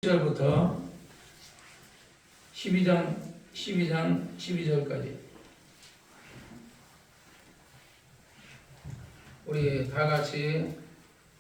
1절부터 12절까지 우리 다 같이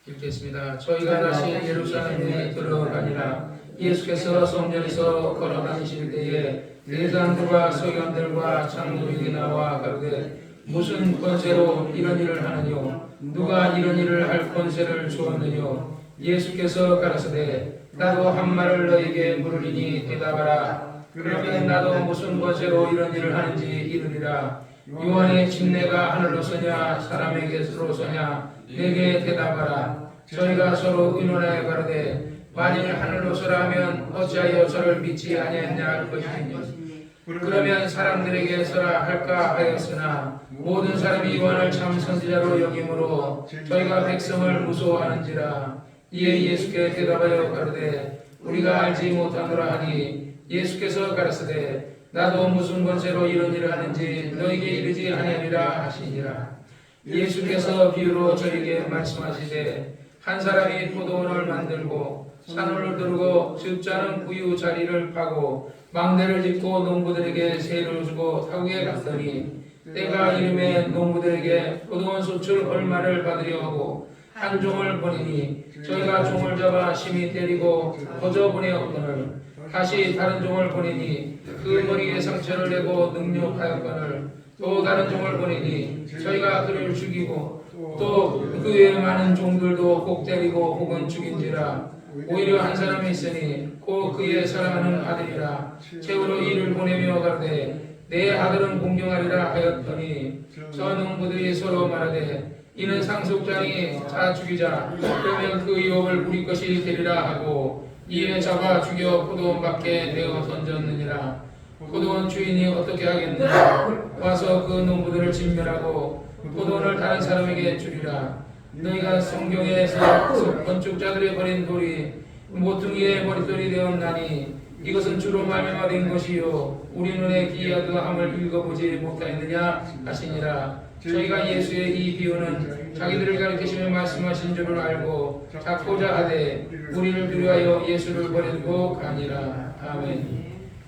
읽겠습니다. 저희가 다시 예루살렘에 들어가니라. 예수께서 성전에서 걸어다니실 때에 대장들과 서기관들과 장로들이 나와 가로되 무슨 권세로 이런 일을 하느뇨? 누가 이런 일을 할 권세를 주었느뇨? 예수께서 가라사대 나도 한 말을 너에게 물으리니 대답하라. 그러면 나도 무슨 권세로 이런 일을 하는지 이르리라. 요한의 집내가 하늘로서냐 사람에게로서냐 내게 대답하라. 저희가 서로 의논하여 가로되 만일 하늘로서라 하면 어찌하여 저를 믿지 아니했냐 할 것이니 그러면 사람들에게서라 할까 하였으나 모든 사람이 요한을 참 선지자로 여김으로 저희가 백성을 무서워하는지라. 이에 예수께 대답하여 가로되 우리가 알지 못하노라 하니 예수께서 가라사대 나도 무슨 권세로 이런 일을 하는지 너에게 이르지 아니하리라 하시니라. 예수께서 비유로 저에게 말씀하시되 한 사람이 포도원을 만들고 산을 두르고 즙자는 구유 자리를 파고 망대를 짓고 농부들에게 세를 주고 타국에 갔더니 때가 이름에 농부들에게 포도원 소출 얼마를 받으려 하고 한 종을 보내니 저희가 종을 잡아 심히 때리고 거저 보내었거늘 다시 다른 종을 보내니 그 머리에 상처를 내고 능욕하였거늘 또 다른 종을 보내니 저희가 그를 죽이고 또 그 외에 많은 종들도 꼭 때리고 혹은 죽인지라. 오히려 한 사람이 있으니 곧 그의 사랑하는 아들이라. 최후로 이를 보내며 가로되 내 아들은 공경하리라 하였더니 저 농부들이 서로 말하되 이는 상속자니 자 죽이자. 그러면 그 유업을 우리 것이 되리라 하고 이에 잡아 죽여 포도원 밖에 내어 던졌느니라. 포도원 주인이 어떻게 하겠느냐? 와서 그 농부들을 진멸하고 포도원을 다른 사람에게 주리라. 너희가 성경에서 건축자들이 버린 돌이 모퉁이의 머릿돌이 되었나니 이것은 주로 말미암아 된 것이요 우리 눈에 기이하도함을 읽어보지 못하였느냐 하시니라. 저희가 예수의 이 비유는 자기들을 가리키시며 말씀하신 줄을 알고 잡고자 하되 우리를 두려하여 예수를 버리고 가니라. 아멘.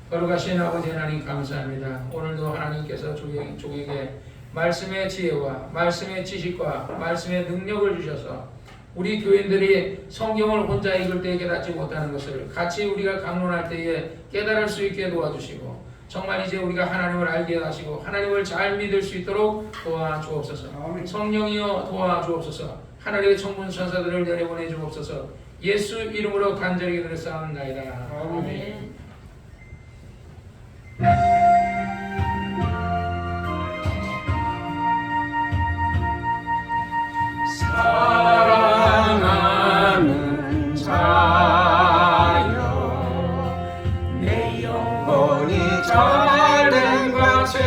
거룩하신 아버지 하나님 감사합니다. 오늘도 하나님께서 종에게 말씀의 지혜와 말씀의 지식과 말씀의 능력을 주셔서 우리 교인들이 성경을 혼자 읽을 때에 깨닫지 못하는 것을 같이 우리가 강론할 때에 깨달을 수 있게 도와주시고 정말 이제 우리가 하나님을 알게 하시고 하나님을 잘 믿을 수 있도록 도와주옵소서. 성령이여 도와주옵소서. 하늘의 천군 천사들을 내려보내 주옵소서. 예수 이름으로 간절히 기도했사옵나이다. 아멘. 사랑하는 자여 내 영혼이 잘된 것에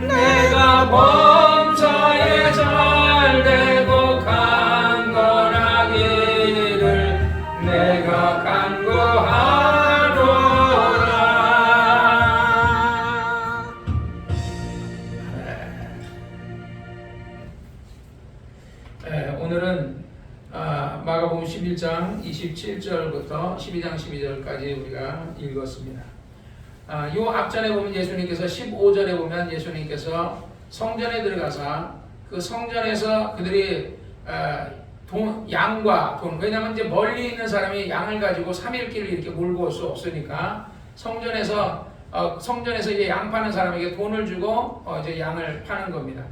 내가 범사에 잘되고 강건하기를 내가 간구하노라. 오늘은 마가복음 11장 27절부터 12장 12절까지 우리가 읽었습니다. 요 앞전에 보면 예수님께서 15절에 보면 예수님께서 성전에 들어가서 그 성전에서 그들이 양과 돈, 왜냐하면 이제 멀리 있는 사람이 양을 가지고 3일길을 이렇게 몰고 올 수 없으니까 성전에서 이제 양 파는 사람에게 돈을 주고 이제 양을 파는 겁니다.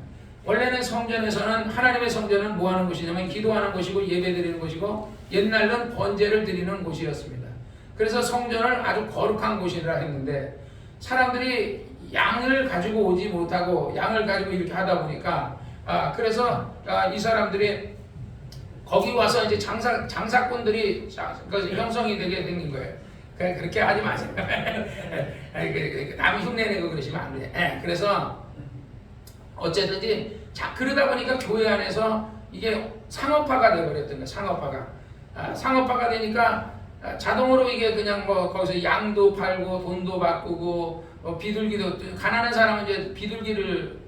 원래는 성전에서는 하나님의 성전은 뭐 하는 곳이냐면 기도하는 곳이고 예배 드리는 곳이고 옛날은 번제를 드리는 곳이었습니다. 그래서 성전을 아주 거룩한 곳이라 했는데 사람들이 양을 가지고 오지 못하고 양을 가지고 이렇게 하다 보니까 그래서 이 사람들이 거기 와서 이제 장사꾼들이 형성이 되게 생긴 거예요. 그렇게 하지 마세요. 남이 흉내내고 그러시면 안 돼. 그래서 어쨌든지 그러다 보니까 교회 안에서 이게 상업화가 되어버렸던 거예요. 상업화가 되니까 자동으로 이게 그냥 뭐 거기서 양도 팔고 돈도 바꾸고 비둘기도 가난한 사람은 이제 비둘기를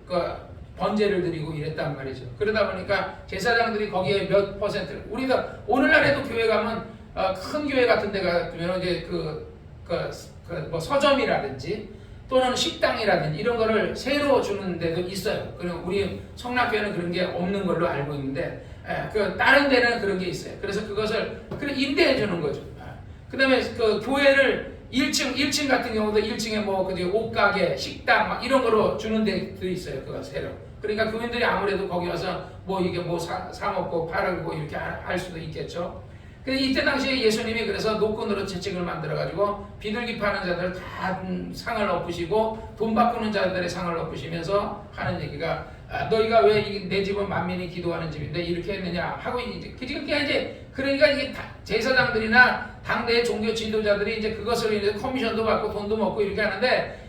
번제를 드리고 이랬단 말이죠. 그러다 보니까 제사장들이 거기에 몇 퍼센트 우리가 오늘날에도 교회 가면 큰 교회 같은 데 가면 이제 뭐 서점이라든지 또는 식당이라든지 이런 거를 새로 주는 데도 있어요. 그리고 우리 성락교회는 그런 게 없는 걸로 알고 있는데, 다른 데는 그런 게 있어요. 그래서 그것을 임대해 주는 거죠. 그 다음에 그 교회를 1층 같은 경우도 1층에 뭐 옷가게, 식당 막 이런 거로 주는 데도 있어요. 그거 새로. 그러니까 교인들이 아무래도 거기 와서 뭐 이게 뭐 사 먹고 팔고 이렇게 할 수도 있겠죠. 근데 이때 당시에 예수님이 그래서 노끈으로 채찍을 만들어가지고 비둘기 파는 자들 다 상을 엎으시고 돈 바꾸는 자들의 상을 엎으시면서 하는 얘기가, 너희가 왜 내 집은 만민이 기도하는 집인데 이렇게 했느냐 하고 이제 그러니까 이게 제사장들이나 당대의 종교 지도자들이 이제 그것으로 인해서 커미션도 받고 돈도 먹고 이렇게 하는데,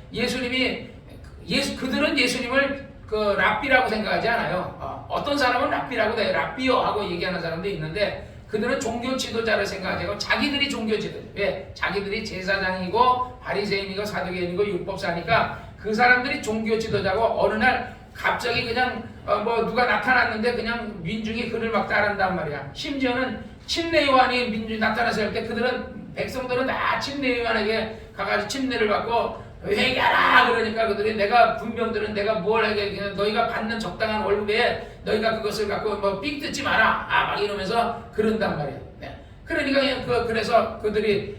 그들은 예수님을 랍비라고 생각하지 않아요. 어떤 사람은 랍비라고 돼, 랍비요 하고 얘기하는 사람도 있는데, 그들은 종교 지도자를 생각하지 않고 자기들이 종교 지도자. 왜? 자기들이 제사장이고 바리새인이고 사두개인이고 율법사니까 그 사람들이 종교 지도자고, 어느 날 갑자기 그냥 뭐 누가 나타났는데 그냥 민중이 그를 막 따른단 말이야. 심지어는 침례 요한이 민중이 나타나서 할 때 그들은, 백성들은 다 침례 요한에게 가가지고 침례를 받고 회개하라 그러니까 그들이, 분병들은 내가 뭘 하게, 너희가 받는 적당한 월급에 너희가 그것을 갖고 뭐 삑 뜯지 마라 막 이러면서 그런단 말이에요. 네. 그러니까 그래서 그들이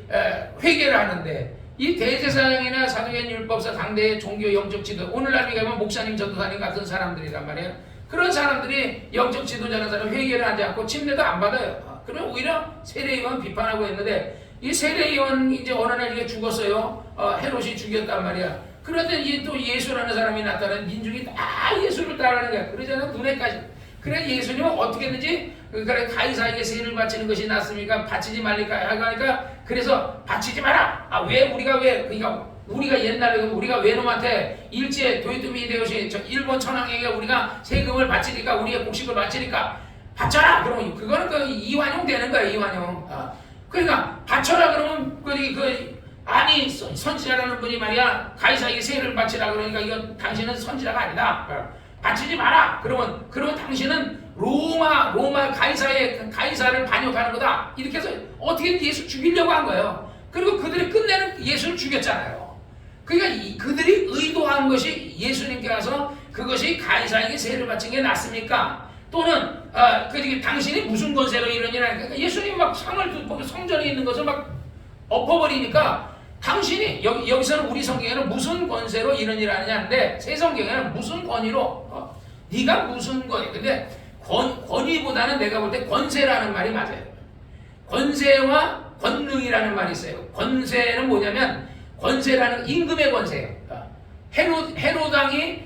회개를 하는데, 이 대제사장이나 사두개인 율법사 당대의 종교 영적 지도, 오늘날 얘기하면 목사님 전도사님 같은 사람들이란 말이에요. 그런 사람들이 영적 지도자라는 사람 회개를 하지 않고 침례도 안 받아요. 그러면 오히려 세례요한 비판하고 있는데, 이 세례요한 이제 어느 날 이게 죽었어요. 헤롯이 죽였단 말이야. 그런데 또 예수라는 사람이 나타나는 민중이 다 예수를 따르는 거야. 그러잖아, 눈에까지. 그래 예수님은 어떻게 했는지, 그래 가이사에게 세를 바치는 것이 낫습니까? 바치지 말니까 하니까, 그래서 바치지 마라. 그러니까 우리가 옛날에 우리가 외놈한테 일제 도요토미 히데요시 일본 천황에게 우리가 세금을 바치니까, 우리의 곡식을 바치니까 바쳐라. 그러면 그거는 이완용 되는 거야, 이완용. 그러니까 바쳐라 그러면 아니 선지자라는 분이 말이야 가이사에게 세를 바치라 그러니까, 이건 당신은 선지자가 아니다. 바치지 마라. 그러면 당신은 로마 가이사를 반역하는 거다. 이렇게 해서 어떻게든 예수 죽이려고 한 거예요. 그리고 그들이 끝내는 예수를 죽였잖아요. 그러니까 그들이 의도한 것이 예수님께 가서 그것이 가이사에게 세를 바친 게 낫습니까? 또는 당신이 무슨 권세로 이러니라. 그러니까 예수님 막 상을 두고 성전에 있는 것을 막 엎어버리니까, 당신이 여기서는 우리 성경에는 무슨 권세로 이러니라 하는데, 새 성경에는 무슨 권위로, 네가 무슨 권위. 근데 권위보다는 내가 볼 때 권세라는 말이 맞아요. 권세와 권능이라는 말이 있어요. 권세는 뭐냐면, 권세라는 임금의 권세예요. 헤롯 왕이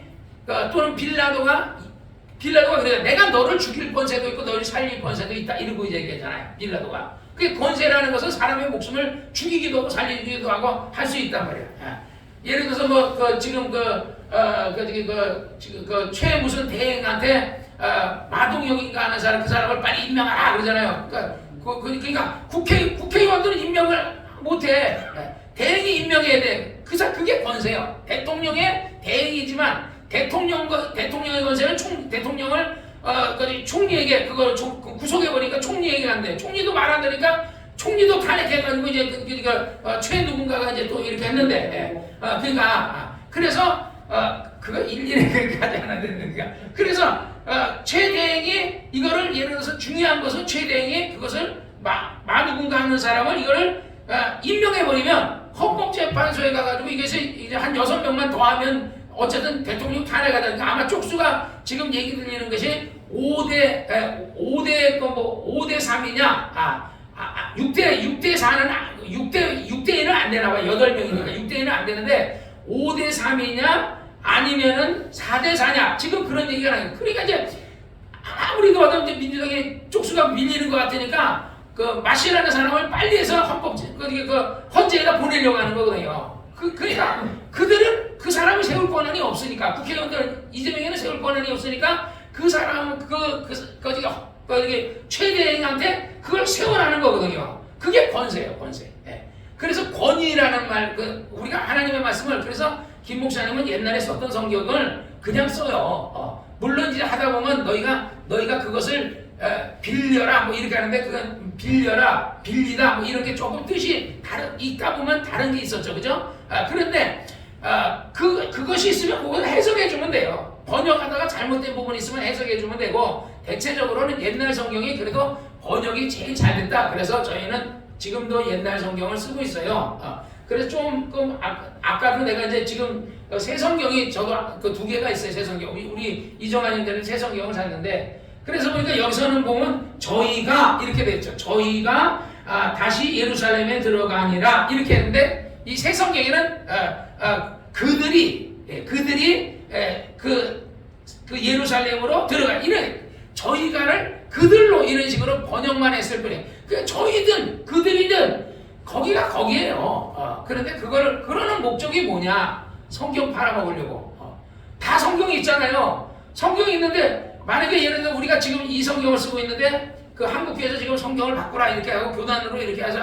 또는 빌라도가 그래요. 내가 너를 죽일 권세도 있고 너를 살릴 권세도 있다. 이러고 이제 얘기하잖아요. 빌라도가. 그 권세라는 것은 사람의 목숨을 죽이기도 하고 살리기도 하고 할 수 있단 말이에요. 예를 들어서 지금 최 무슨 대행한테 마동역인가 하는 사람, 그 사람을 빨리 임명하라 그러잖아요. 그러니까 국회의원들은 임명을 못해. 대행이 임명해야 돼. 그게 권세요. 대통령의 대행이지만 대통령의 권세는 대통령을 총리에게 그걸 구속해버리니까 총리에게 안 돼. 총리도 말 안 되니까 총리도 탄핵해가지고 이제 최 누군가가 이제 또 이렇게 했는데, 그래서 그거 일일이 그렇게까지 안 되니까. 그래서 최대행이 이거를, 예를 들어서 중요한 것은 최대행이 그것을 누군가 하는 사람을 이거를 임명해버리면 헌법재판소에 가가지고 이것이 이제 한 6명만 더하면 어쨌든 대통령 탄핵하다니까, 아마 쪽수가 지금 얘기 들리는 것이 5대 3이냐, 6대 4는 6대1은 안 되나 봐요. 8명이니까 6대1은 안 되는데 5대 3이냐 아니면은 4대 4냐, 지금 그런 얘기가 나요. 그러니까 이제 아무리 봐도 이제 민주당이 쪽수가 밀리는 것 같으니까 마시라는 사람을 빨리 해서 헌재에다 보내려고 하는 거거든요. 그러니까 그들은 그 사람을 세울 권한이 없으니까, 국회의원들 이재명에는 세울 권한이 없으니까 그 사람 최대행한테 그걸 세워라는 거거든요. 그게 권세예요, 권세. 그래서 권위라는 말, 우리가 하나님의 말씀을, 그래서 김 목사님은 옛날에 썼던 성경을 그냥 써요. 물론 이제 하다 보면 너희가 그것을 빌려라 뭐 이렇게 하는데 그건 빌려라, 빌리다 뭐 이런 게 조금 뜻이 있다 보면 다른 게 있었죠, 그죠? 그런데 그것이 있으면 그걸 해석해 주면 돼요. 번역하다가 잘못된 부분이 있으면 해석해 주면 되고, 대체적으로는 옛날 성경이 그래도 번역이 제일 잘 됐다. 그래서 저희는 지금도 옛날 성경을 쓰고 있어요. 그래서 조금 아까도 내가 이제 지금 새 성경이 저도 그 2개가 있어요. 새 성경. 우리 이정환님들은 새 성경을 샀는데, 그래서 보니까 여기서는 보면 저희가 이렇게 됐죠. 저희가 다시 예루살렘에 들어가니라 이렇게 했는데, 이 새 성경에는 그들이 그 예루살렘으로 들어가, 이런 저희가를 그들로 이런 식으로 번역만 했을 뿐이에요. 그 저희든 그들이든 거기가 거기에요. 그런데 그거를 그러는 목적이 뭐냐? 성경 팔아먹으려고. 다 성경이 있잖아요. 성경이 있는데 만약에 예를 들어 우리가 지금 이 성경을 쓰고 있는데 그 한국교회에서 지금 성경을 바꾸라 이렇게 하고 교단으로 이렇게 해서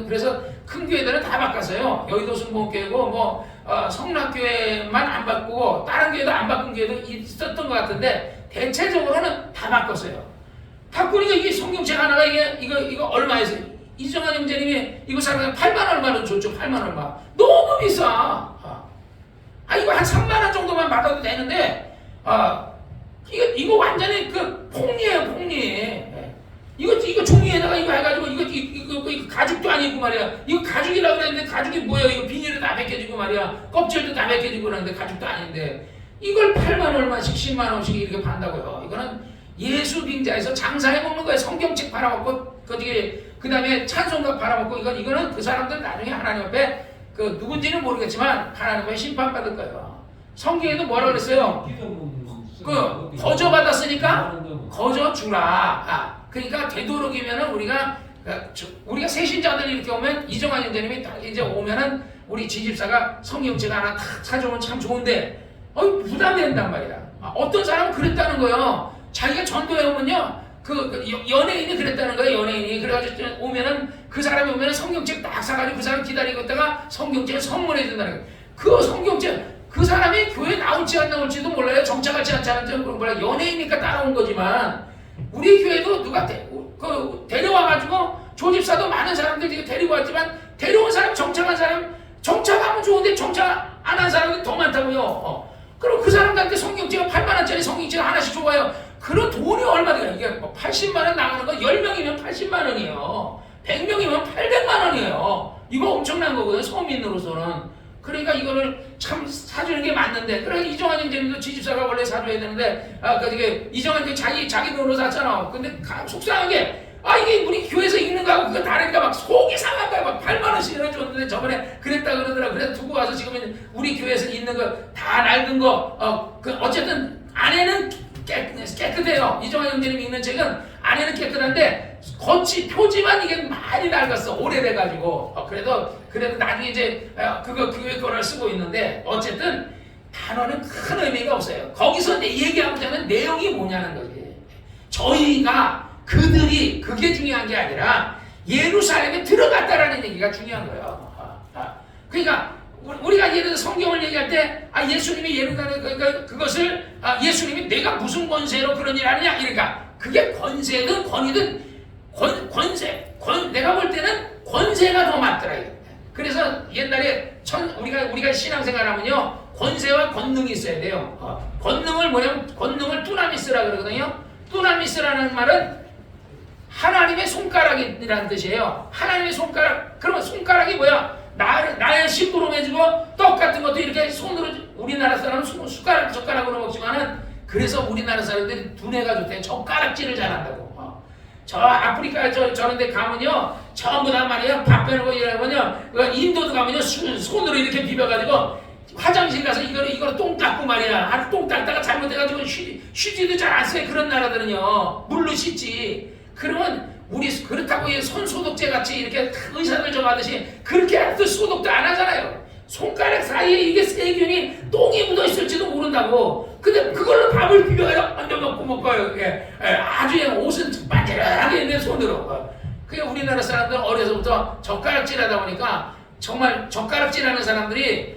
그래서 큰 교회들은 다 바꿨어요. 여의도 순복음교회고 뭐 성락교회만 안 바꾸고 다른 교회도 안 바꾼 교회도 있었던 것 같은데 대체적으로는 다 바꿨어요. 바꾸니까 이게 성경책 하나가 이거 얼마에서 이정환 형제님이 이거 사면 8만 얼마는 줬죠. 8만 얼마. 너무 비싸. 이거 한 3만 원 정도만 받아도 되는데 이거 완전히 그 폭리예요, 폭리. 이거 종이에다가 이거 해가지고 이거 가죽도 아니고 말이야. 이거 가죽이라고 그랬는데 가죽이 뭐야? 이거 비닐도 다 벗겨지고 말이야. 껍질도 다 벗겨지고 그러는데 가죽도 아닌데 이걸 8만 얼마씩 10만 원씩 이렇게 판다고요. 이거는 예수 빙자에서 장사해 먹는 거예요. 성경책 팔아먹고 그 다음에 찬송가 팔아먹고 이거는 그 사람들 나중에 하나님 앞에 그 누군지는 모르겠지만 하나님 앞에 심판받을 거예요. 성경에도 뭐라 그랬어요? 그 거저 받았으니까 거저 주라. 그러니까 되도록이면은 우리가 새신자들 이렇게 오면 이정환 형제님이 이제 오면은 우리 지집사가 성경책 하나 탁 사주면 참 좋은데 부담된단 말이야. 어떤 사람은 그랬다는 거예요. 자기가 전도해 오면요, 그 연예인이 그랬다는 거예요. 연예인이 그래가지고 오면은 그 사람이 오면은 성경책 딱 사가지고 그 사람 기다리고 있다가 성경책을 선물해 준다는 거예요. 그 성경책 그 사람이 교회 나올지 안 나올지도 몰라요. 정착하지 않지 않을지 몰라요. 연예인이니까 따라온 거지만 우리 교회도 누가 데려와가지고 조집사도 많은 사람들이 데리고 왔지만 데려온 사람, 정착한 사람, 정착하면 좋은데 정착 안 한 사람이 더 많다고요. 그럼 그 사람들한테 성경책을 8만 원짜리 성경책 하나씩 줘봐요. 그런 돈이 얼마 돼요? 이게 80만 원 나가는 거 10명이면 80만 원이에요. 100명이면 800만 원이에요. 이거 엄청난 거거든요. 서민으로서는. 그러니까 이거를 참 사주는 게 맞는데, 그래 이정환 형제님도 지집사가 원래 사줘야 되는데, 이게 이정환 형제 자기 돈으로 샀잖아. 근데 속상하게 이게 우리 교회에서 읽는 거하고 그거 다르니까 막 속이 상한 거야. 막 8만 원씩 줬는데 저번에 그랬다 그러더라고. 그래서 두고 와서 지금 우리 교회에서 있는 거 다 낡은 거, 어쨌든 안에는 깨끗해요. 이정환 형제님 읽는 책은 안에는 깨끗한데 표지만 이게 많이 낡았어. 오래돼가지고. 그래도 나중에 이제 그거 교회 거를 쓰고 있는데, 어쨌든 단어는 큰 의미가 없어요. 거기서 얘기하고자 하는 내용이 뭐냐는 거지. 저희가 그들이 그게 중요한 게 아니라 예루살렘에 들어갔다라는 얘기가 중요한 거예요. 그러니까 우리가 예를 들어 성경을 얘기할 때 예수님이 예루살렘 그것을 예수님이 내가 무슨 권세로 그런 일 하느냐, 그러니까 그게 권세든 권위든 내가 볼 때는 권세가 더 맞더라. 그래서 옛날에 우리가 신앙생활하면요, 권세와 권능이 있어야 돼요. 권능을 뚜나미스라 그러거든요. 뚜나미스라는 말은 하나님의 손가락이라는 뜻이에요. 하나님의 손가락. 그러면 손가락이 뭐야? 나의 심부름해주고 떡 같은 것도 이렇게 손으로, 우리나라 사람은 젓가락으로 먹지만은, 그래서 우리나라 사람들이 두뇌가 좋대. 젓가락질을 잘한다고. 저 아프리카 저런 데 가면요, 전부 다 말이에요, 밥 빼놓고 이러면요, 인도도 가면요, 손으로 이렇게 비벼가지고 화장실 가서 이거로 똥 닦고 말이야. 똥 닦다가 잘못해가지고 쉬지도 잘 안 써요. 그런 나라들은요, 물로 씻지. 그러면 그렇다고 손 소독제 같이 이렇게 의사들 정하듯이 그렇게 소독도 안 하잖아요. 손가락 사이에 이게 세균이 똥이 묻어 있을지도 모른다고. 근데 그걸로 밥을 비벼요. 얹어 먹고요. 아주 옷은 반지락하게 있는 손으로. 그게 우리나라 사람들은 어려서부터 젓가락질 하다 보니까 정말 젓가락질하는 사람들이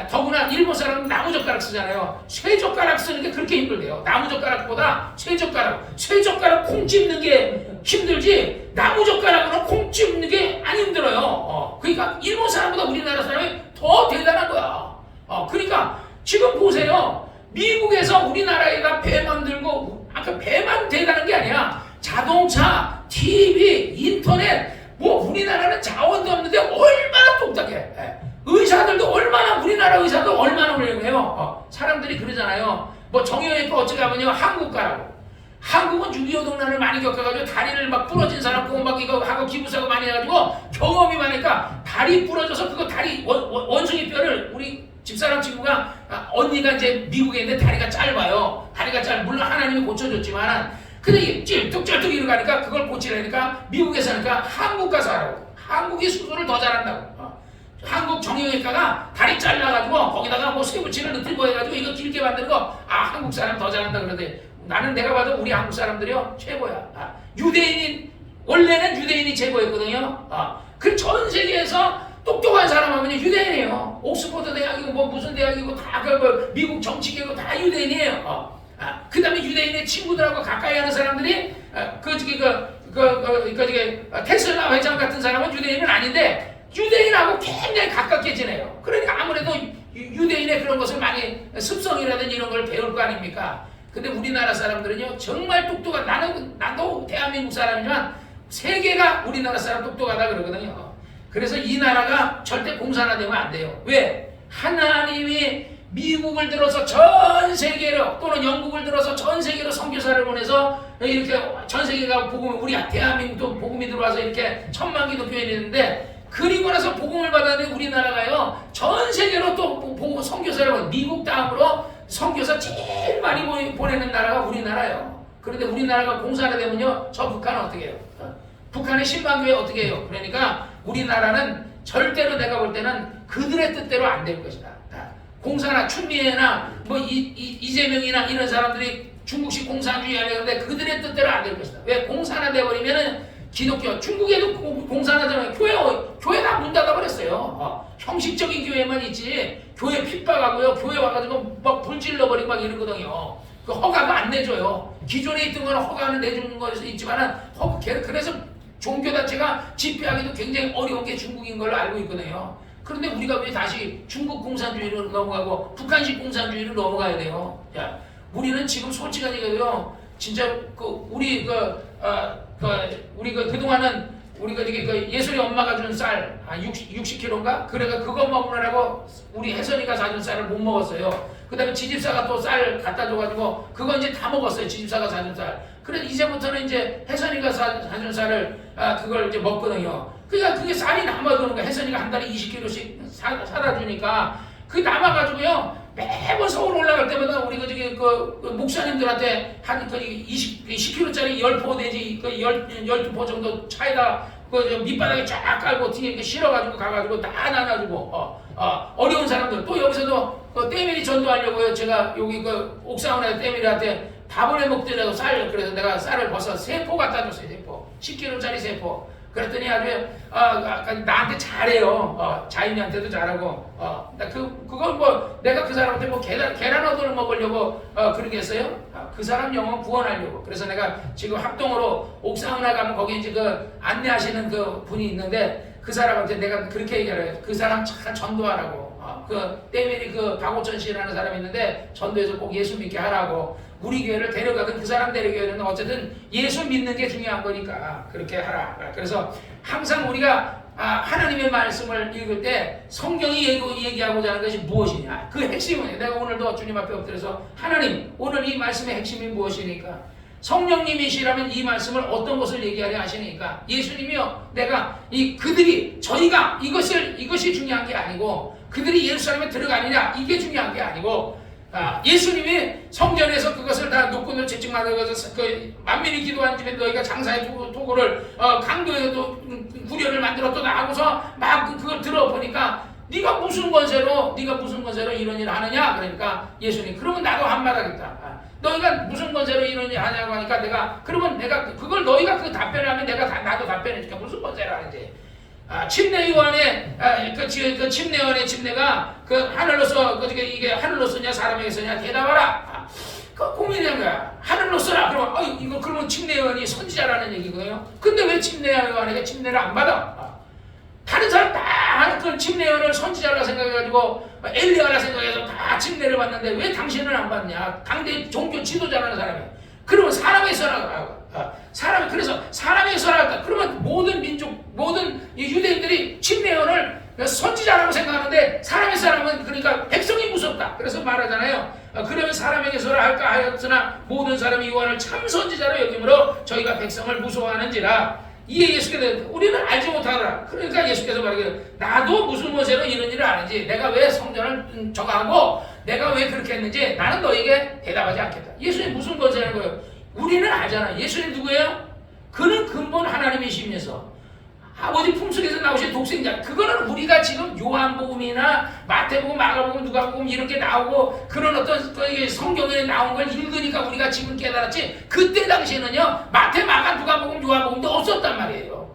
더구나 일본 사람은 나무 젓가락 쓰잖아요. 쇠 젓가락 쓰는 게 그렇게 힘들대요. 나무 젓가락보다 쇠 젓가락 콩 찝는 게 힘들지 나무 젓가락으로 콩 찝는 게 안 힘들어요. 그러니까 일본 사람보다 우리나라 사람이 더 대단한 거야. 그러니까 지금 보세요. 미국에서 우리나라에다 배 만들고 아까 배만 대단한 게 아니야. 자동차, TV, 인터넷 뭐 우리나라는 자원도 없는데 얼마나 똑딱해. 의사들도 얼마나 우리나라 의사도 얼마나 훌륭해요. 사람들이 그러잖아요. 뭐 정형외과 어찌 가면요 한국 가라고. 한국은 6.25 동란을 많이 겪어가지고 다리를 막 부러진 사람 그거 막 이거 하고 기부사고 많이 해가지고 경험이 많으니까 다리 부러져서 그거 다리 원숭이 뼈를 우리 집사람 친구가 언니가 이제 미국에 있는데 다리가 짧아요. 물론 하나님이 고쳐줬지만 근데 이게 찔뚝찔뚝 이러고 가니까 그걸 고치려니까 미국에 사니까 한국 가서 하라고. 한국이 수술을 더 잘한다고. 한국 정형외과가 다리 잘라가지고 거기다가 뭐 쇠붙이를 넣고 해가지고 이거 길게 만드는 거 한국 사람 더 잘한다 그러대. 나는 내가 봐도 우리 한국 사람들이요 최고야. 유대인이 원래는 유대인이 최고였거든요. 그 전 세계에서 똑똑한 사람 하면 유대인이에요. 옥스퍼드 대학이고 뭐 무슨 대학이고 다 그 미국 정치계고 다 유대인이에요. 그 다음에 유대인의 친구들하고 가까이 하는 사람들이 테슬라 회장 같은 사람은 유대인은 아닌데 유대인하고 굉장히 가깝게 지내요. 그러니까 아무래도 유대인의 그런 것을 많이 습성이라든지 이런 걸 배울 거 아닙니까? 근데 우리나라 사람들은요 정말 똑똑한 나도 대한민국 사람이지만 세계가 우리나라 사람 똑똑하다 그러거든요. 그래서 이 나라가 절대 공산화되면 안 돼요. 왜? 하나님이 미국을 들어서 전 세계로 또는 영국을 들어서 전 세계로 선교사를 보내서 이렇게 전 세계가 복음 우리 대한민국도 복음이 들어와서 이렇게 10,000만 기독교인이 있는데 그리고 나서 복음을 받았는데 우리나라가요 전 세계로 또 선교사를 보내 미국 다음으로 선교사 제일 많이 보내는 나라가 우리나라예요. 그런데 우리나라가 공산화되면요 저 북한은 어떻게 해요? 북한의 신방교회 어떻게 해요? 그러니까 우리나라는 절대로 내가 볼 때는 그들의 뜻대로 안 될 것이다. 공산화 추미애나 뭐 이재명이나 이런 사람들이 중국식 공산주의 하려는데 그들의 뜻대로 안 될 것이다. 왜? 공산화돼 버리면은 기독교 중국에도 공산화되면 교회 다 문 닫아 버렸어요. 형식적인 교회만 있지 교회 핍박하고요. 교회 와가지고 막 불질러 버리고 막 이러거든요. 그 허가도 안 내줘요. 기존에 있던 거는 허가는 내주는 것이 있지만은 그래서 종교단체가 집회하기도 굉장히 어려운 게 중국인 걸로 알고 있거든요. 그런데 우리가 왜 다시 중국 공산주의로 넘어가고 북한식 공산주의로 넘어가야 돼요? 야, 우리는 지금 솔직하게 얘기해요. 진짜 그동안은 우리가 그 예솔이 엄마가 준 쌀 60kg인가? 그래가 그거 먹으느라고 우리 혜선이가 사준 쌀을 못 먹었어요. 그 다음에 지집사가 또 쌀 갖다 줘가지고 그거 이제 다 먹었어요. 지집사가 사준 쌀. 그래서 이제부터는 이제 혜선이가 사준 쌀을 그걸 이제 먹거든요. 그러니까 그게 쌀이 남아도는 거야. 혜선이가 한 달에 20kg씩 사다 주니까 그 남아가지고요. 매번 서울 올라갈 때마다 우리 그 목사님들한테 한 10kg짜리 10포 내지 12포 정도 차에다 밑바닥에 쫙 깔고 뒤에 이렇게 실어가지고 가가지고 다 나눠주고 어려운 사람들 또 여기서도 때밀이 전도하려고요. 제가 여기 옥상원에 때밀이한테 밥을 해 먹더라도 쌀 그래서 내가 쌀을 벌써 3포 갖다 줬어요. 3포 10kg짜리 3포. 그랬더니 아주 나한테 잘해요. 자인이한테도 잘하고 그걸 뭐 내가 그 사람한테 뭐 계란 얻어를 먹으려고 그러겠어요? 그 사람 영혼 구원하려고. 그래서 내가 지금 합동으로 옥상은하 가면 거기 이제 그 안내하시는 그 분이 있는데 그 사람한테 내가 그렇게 얘기해요. 그 사람 참 전도하라고. 그 때밀이 그 박오천 씨라는 사람이 있는데 전도해서 꼭 예수 믿게 하라고. 우리 교회를 데려가든 그 사람 데려가든 어쨌든 예수 믿는 게 중요한 거니까 그렇게 하라. 그래서 항상 우리가 하나님의 말씀을 읽을 때 성경이 얘기하고자 하는 것이 무엇이냐. 그 핵심은 내가 오늘도 주님 앞에 엎드려서 하나님 오늘 이 말씀의 핵심이 무엇이니까 성령님이시라면 이 말씀을 어떤 것을 얘기하려 하시니까 예수님이요 내가 저희가 이것이 중요한 게 아니고 그들이 예루살렘에 들어가느냐 이게 중요한 게 아니고 예수님이 성전에서 그것을 다 놓고 채찍맞아서 만민이 기도한 집에 너희가 장사의 도구를 강도에도 구려를 만들어 또 나가고서 막 그걸 들어보니까 네가 무슨 권세로 이런 일을 하느냐. 그러니까 예수님 그러면 나도 한마디 하겠다. 너희가 무슨 권세로 이런 일을 하냐고 하니까 그러면 내가 그걸 너희가 그 답변을 하면 나도 답변해 줄게. 무슨 권세로 하는지. 침례 요한의 그 침례 요한의 침례가 그 하늘로서 이게 하늘로 쏘냐 사람에게 쏘냐 대답하라. 그 고민이란 거야. 하늘로 쏘라. 그러면 이거 그러면 침례 요한이 선지자라는 얘기거든요. 근데 왜 침례 요한에게 침례를 안 받아? 다른 사람 다 그 침례 요한을 선지자라 생각해가지고 엘리야라 생각해서 다 침례를 받는데 왜 당신은 안 받냐? 당대 종교 지도자라는 사람이. 그러면 사람에서라. 그래서 사람에서라. 그러면 모든 민족, 모든 유대인들이 침례 요한을 선지자라고 생각하는데 사람의 사람은 그러니까 백성이 무섭다. 그래서 말하잖아요. 그러면 사람에게서라 할까 하였으나 모든 사람이 요한을 참 선지자로 여김으로 저희가 백성을 무서워하는지라. 이에 예수께서 우리는 알지 못하노라. 그러니까 예수께서 말하기를 나도 무슨 모세로 이런 일을 아는지 내가 왜 성전을 저가하고 내가 왜 그렇게 했는지 나는 너에게 대답하지 않겠다. 예수님 무슨 모세라는 거예요? 우리는 알잖아. 예수님 누구예요? 그는 근본 하나님이시면서 아버지 품속에서 나오신 독생자. 그거는 우리가 지금 요한복음이나 마태복음, 마가복음, 누가복음 이런 게 나오고 그런 어떤 성경에 나온 걸 읽으니까 우리가 지금 깨달았지. 그때 당시에는요 마태, 마가, 누가복음, 요한복음도 없었단 말이에요.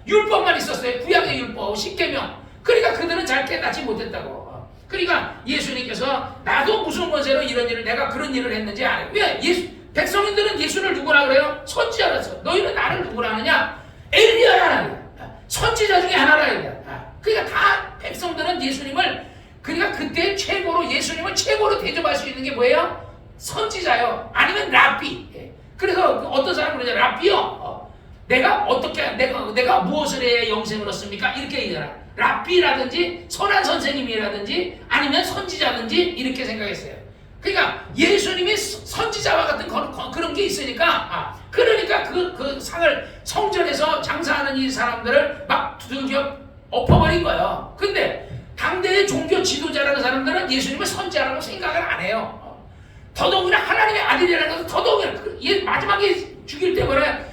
율법만 있었어요. 구약의 율법, 십계명. 그러니까 그들은 잘 깨닫지 못했다고. 그러니까 예수님께서 나도 무슨 권세로 이런 일을 내가 그런 일을 했는지 알아요. 왜? 백성인들은 예수를 누구라 그래요? 선지자라서. 너희는 나를 누구라 하느냐? 엘리야라. 선지자 중에 하나라. 그러니까 다 백성들은 예수님을 그러니까 그때 최고로 예수님을 최고로 대접할 수 있는 게 뭐예요? 선지자요. 아니면 랍비. 그래서 어떤 사람은 그러죠. 랍비요. 내가 어떻게 내가 무엇을 해야 영생을 얻습니까? 이렇게 얘기하라. 랍비라든지 선한 선생님이라든지 아니면 선지자든지 이렇게 생각했어요. 그러니까 예수님이 선지자와 같은 그런 게 있으니까 그러니까 그 상을 성전에서 장사하는 이 사람들을 막 두들겨 엎어버린 거예요. 근데 당대의 종교 지도자라는 사람들은 예수님을 선지자라고 생각을 안 해요. 더더욱이나 하나님의 아들이라는 것은 더더욱이나 마지막에 죽일 때 뭐래?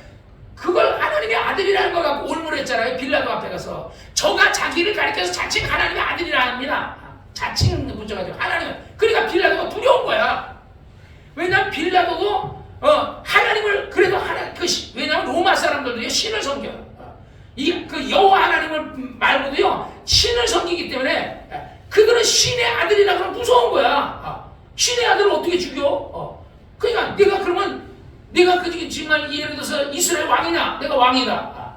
그걸 하나님의 아들이라는 거 갖고 올무했잖아요. 빌라도 앞에 가서 저가 자기를 가리켜서 자칭 하나님의 아들이라 합니다. 자칭 붙여가지고 하나님. 그러니까 빌라도가 두려운 거야. 왜냐면 빌라도도 하나님을 그래도 왜냐면 로마 사람들도 신을 섬겨요. 그 여호와 하나님을 말고도요 신을 섬기기 때문에 그들은 신의 아들이라 그러면 무서운 거야. 신의 아들을 어떻게 죽여? 그러니까 내가 정말 예를 들어서 이스라엘 왕이냐? 내가 왕이다.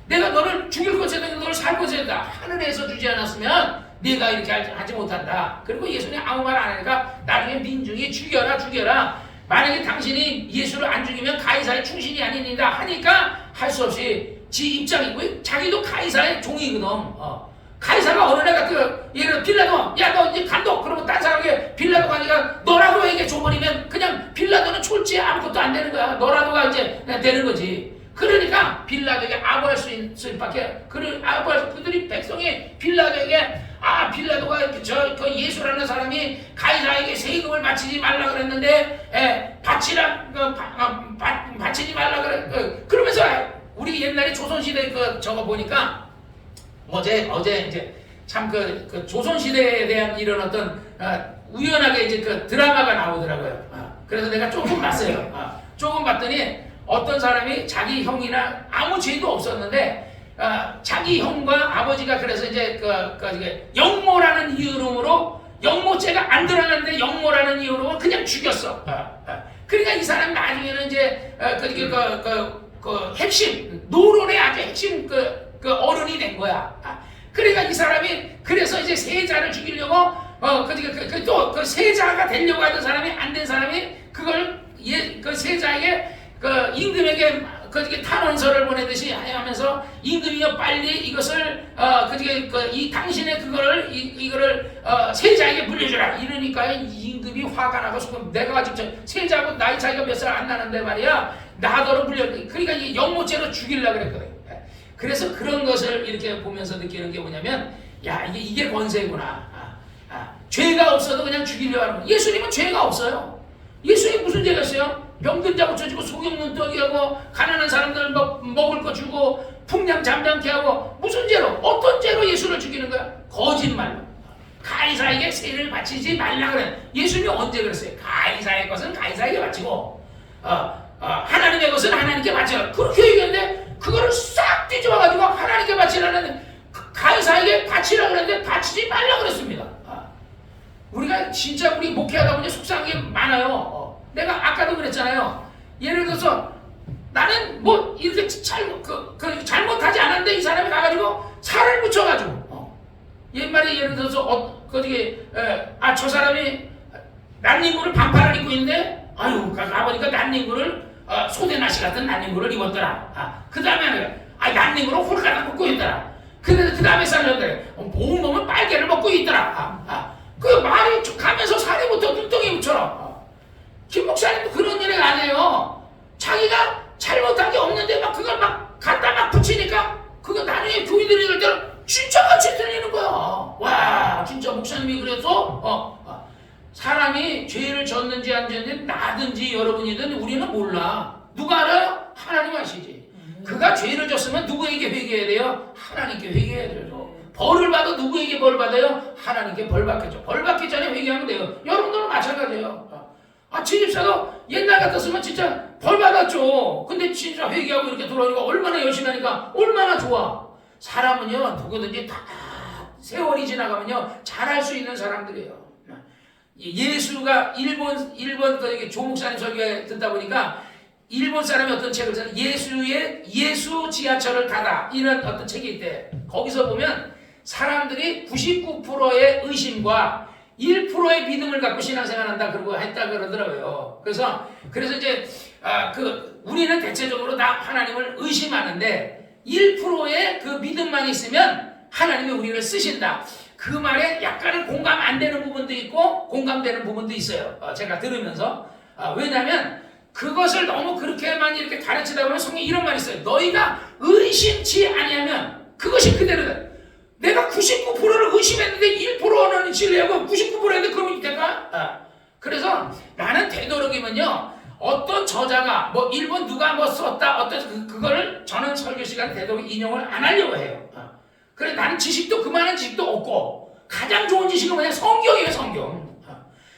내가 너를 죽일 것이다. 너를 살 것이다. 하늘에서 주지 않았으면 네가 이렇게 하지 못한다. 그리고 예수님 아무 말 안 하니까 나중에 민중이 죽여라. 만약에 당신이 예수를 안 죽이면 가이사의 충신이 아니니다 하니까 할 수 없이 지 입장이고 자기도 가이사의 종이거든. 가이사가 어느 날가 예를 들어 빌라도 야 너 이제 간독 그러면 딴 사람에게 빌라도가 아니라 너라도에게 줘버리면 그냥 빌라도는 졸지에 아무것도 안 되는 거야. 너라도가 이제 되는 거지. 그러니까 빌라도에게 아부할 수 있을 밖에 그들이 백성이 빌라도에게 빌라도가 그 예수라는 사람이 가이사에게 세금을 바치지 말라 그랬는데 바치지 말라 그래. 그러면서 우리 옛날에 조선시대 저거 보니까 어제 이제 참 그 조선시대에 대한 이런 어떤 우연하게 이제 그 드라마가 나오더라고요. 그래서 내가 조금 봤어요. 조금 봤더니 어떤 사람이 자기 형이나 아무 죄도 없었는데 자기 형과 아버지가 그래서 이제 이게 영모라는 이유로 영모죄가 안 들어갔는데 영모라는 이유로 그냥 죽였어. 그러니까 이 사람 나중에는 이제 핵심 노론의 아주 핵심 그 어른이 된 거야. 그러니까 이 사람이 그래서 이제 세자를 죽이려고 또 세자가 되려고 하던 사람이 안 된 사람이 그걸 그 세자에게 그 임금에게 탄원서를 보내듯이 하면서 임금이여 빨리 이것을 이 당신의 이거를 세자에게 물려주라 이러니까 임금이 화가 나고 내가 지금 세자하고 나이 차이가 몇 살 안 나는데 말이야 나더러 물려 그러니까 이 영모죄로 죽이려고 그랬거든. 그래서 그런 것을 이렇게 보면서 느끼는 게 뭐냐면 야 이게 권세구나. 죄가 없어도 그냥 죽이려고 하는 거야. 예수님은 죄가 없어요. 예수님 무슨 죄가 있어요? 병든 자 고쳐주고 소경눈 뜨게 하고 가난한 사람들 먹을 거 주고 풍량 잠잠케 하고 무슨 죄로 어떤 죄로 예수를 죽이는 거야? 거짓말로. 가이사에게 세를 바치지 말라 그래. 예수님이 언제 그랬어요? 가이사의 것은 가이사에게 바치고 하나님의 것은 하나님께 바치라. 그렇게 얘기했는데 그거를 싹 뒤집어가지고 하나님께 바치라는 간사에게 바치라 그랬는데 바치지 말라 그랬습니다. 우리가 진짜 우리 목회하다 보니 속상한 게 많아요. 내가 아까도 그랬잖아요. 예를 들어서 나는 뭐 이렇게 잘못하지 않았는데 이 사람이 가가지고 살을 묻혀가지고 옛말에 예를 들어서 저 사람이 난닝구를 반팔을 입고 있는데 아유 가보니까 난닝구를 소대나시 같은 난닝구를 입었더라. 그 다음에 난닝구를 홀가닥 굽고 있더라. 그 다음에 살렸더래. 온몸은 빨개를 먹고 있더라. 그 말이 가면서 살이 붙어 눈덩이처럼. 김 목사님도 그런 일이 아니에요. 자기가 잘못한 게 없는데 막 그걸 막 갖다 막 붙이니까 그거 나중에 교인들이 이럴 때는 진짜 같이 들리는 거야. 와 진짜 목사님이 그래서 사람이 죄를 졌는지 안 졌는지 나든지 여러분이든 우리는 몰라. 누가 알아요? 하나님 아시지. 그가 죄를 졌으면 누구에게 회개해야 돼요? 하나님께 회개해야 돼요. 벌을 받아 누구에게 벌 받아요? 하나님께 벌 받겠죠. 벌 받기 전에 회개하면 돼요. 여러분들은 마찬가지예요. 지집사도 옛날 같았으면 진짜 벌 받았죠. 근데 진짜 회개하고 이렇게 돌아오니까 얼마나 열심히 하니까 얼마나 좋아. 사람은요 누구든지 다 세월이 지나가면요 잘할 수 있는 사람들이에요. 예수가 일본 조 목사님 설교 듣다 보니까 일본 사람이 어떤 책을 써요. 예수 지하철을 타다 이런 어떤 책이 있대. 거기서 보면 사람들이 99%의 의심과 1%의 믿음을 갖고 신앙생활한다 그러고 했다 그러더라고요. 그래서 이제 우리는 대체적으로 다 하나님을 의심하는데 1%의 그 믿음만 있으면 하나님이 우리를 쓰신다. 그 말에 약간은 공감 안 되는 부분도 있고 공감되는 부분도 있어요. 제가 들으면서 왜냐하면 그것을 너무 그렇게만 이렇게 가르치다 보면 성경에 이런 말이 있어요. 너희가 의심치 아니하면 그것이 그대로다. 내가 99%를 의심했는데 1%는 진리하고 99%인데 그러면 될까? 그래서 나는 되도록이면요 어떤 저자가 뭐 일본 누가 뭐 썼다 그거를 저는 설교 시간에 되도록 인용을 안 하려고 해요. 그래 나는 지식도 그만한 지식도 없고 가장 좋은 지식은 뭐냐? 성경이에요. 성경.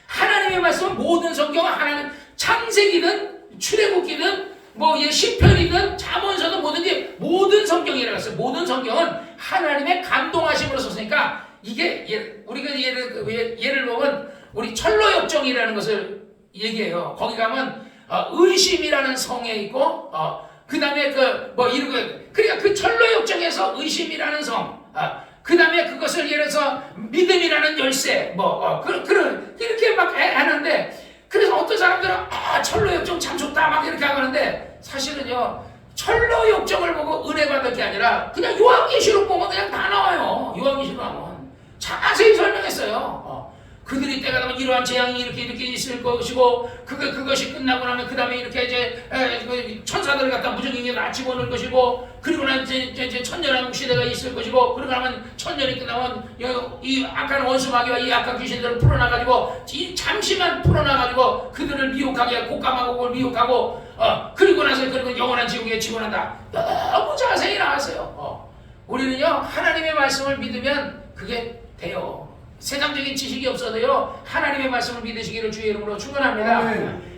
하나님의 말씀은 모든 성경은 하나님 창세기든 출애굽기든 뭐 시편이든 잠언서든 뭐든지 모든 성경이라고 했어요. 모든 성경은 하나님의 감동하심으로 썼으니까 이게 우리가 예를 보면 우리 철로역정이라는 것을 얘기해요. 거기 가면 의심이라는 성에 있고 그 다음에 그러니까 그 철로역정에서 의심이라는 성 그 다음에 그것을 예를 들어서 믿음이라는 열쇠 이렇게 막 하는데 그래서 어떤 사람들은 철로역정 참 좋다 막 이렇게 하는데 사실은요 철로역정을 보고 은혜 받을 게 아니라 그냥 요한계시록 보면 그냥 다 나와요. 요한계시록 하면 자세히 설명했어요. 그들이 때가 되면 이러한 재앙이 이렇게 있을 것이고 그것이 끝나고 나면 그 다음에 이렇게 이제 천사들을 갖다 무적행에 다 집어넣을 것이고 그리고 난 이제 천년왕국 시대가 있을 것이고 그러고 나면 천년이 끝나면 이 악한 원수 마귀와 이 악한 귀신들을 풀어놔가지고 잠시만 풀어놔가지고 그들을 미혹하게 곶감하고 그걸 미혹하고 그리고 나서 그리고 영원한 지옥에 집어넣는다. 너무 자세히 나왔어요. 우리는요 하나님의 말씀을 믿으면 그게 돼요. 세상적인 지식이 없어도요 하나님의 말씀을 믿으시기를 주의 이름으로 축원합니다.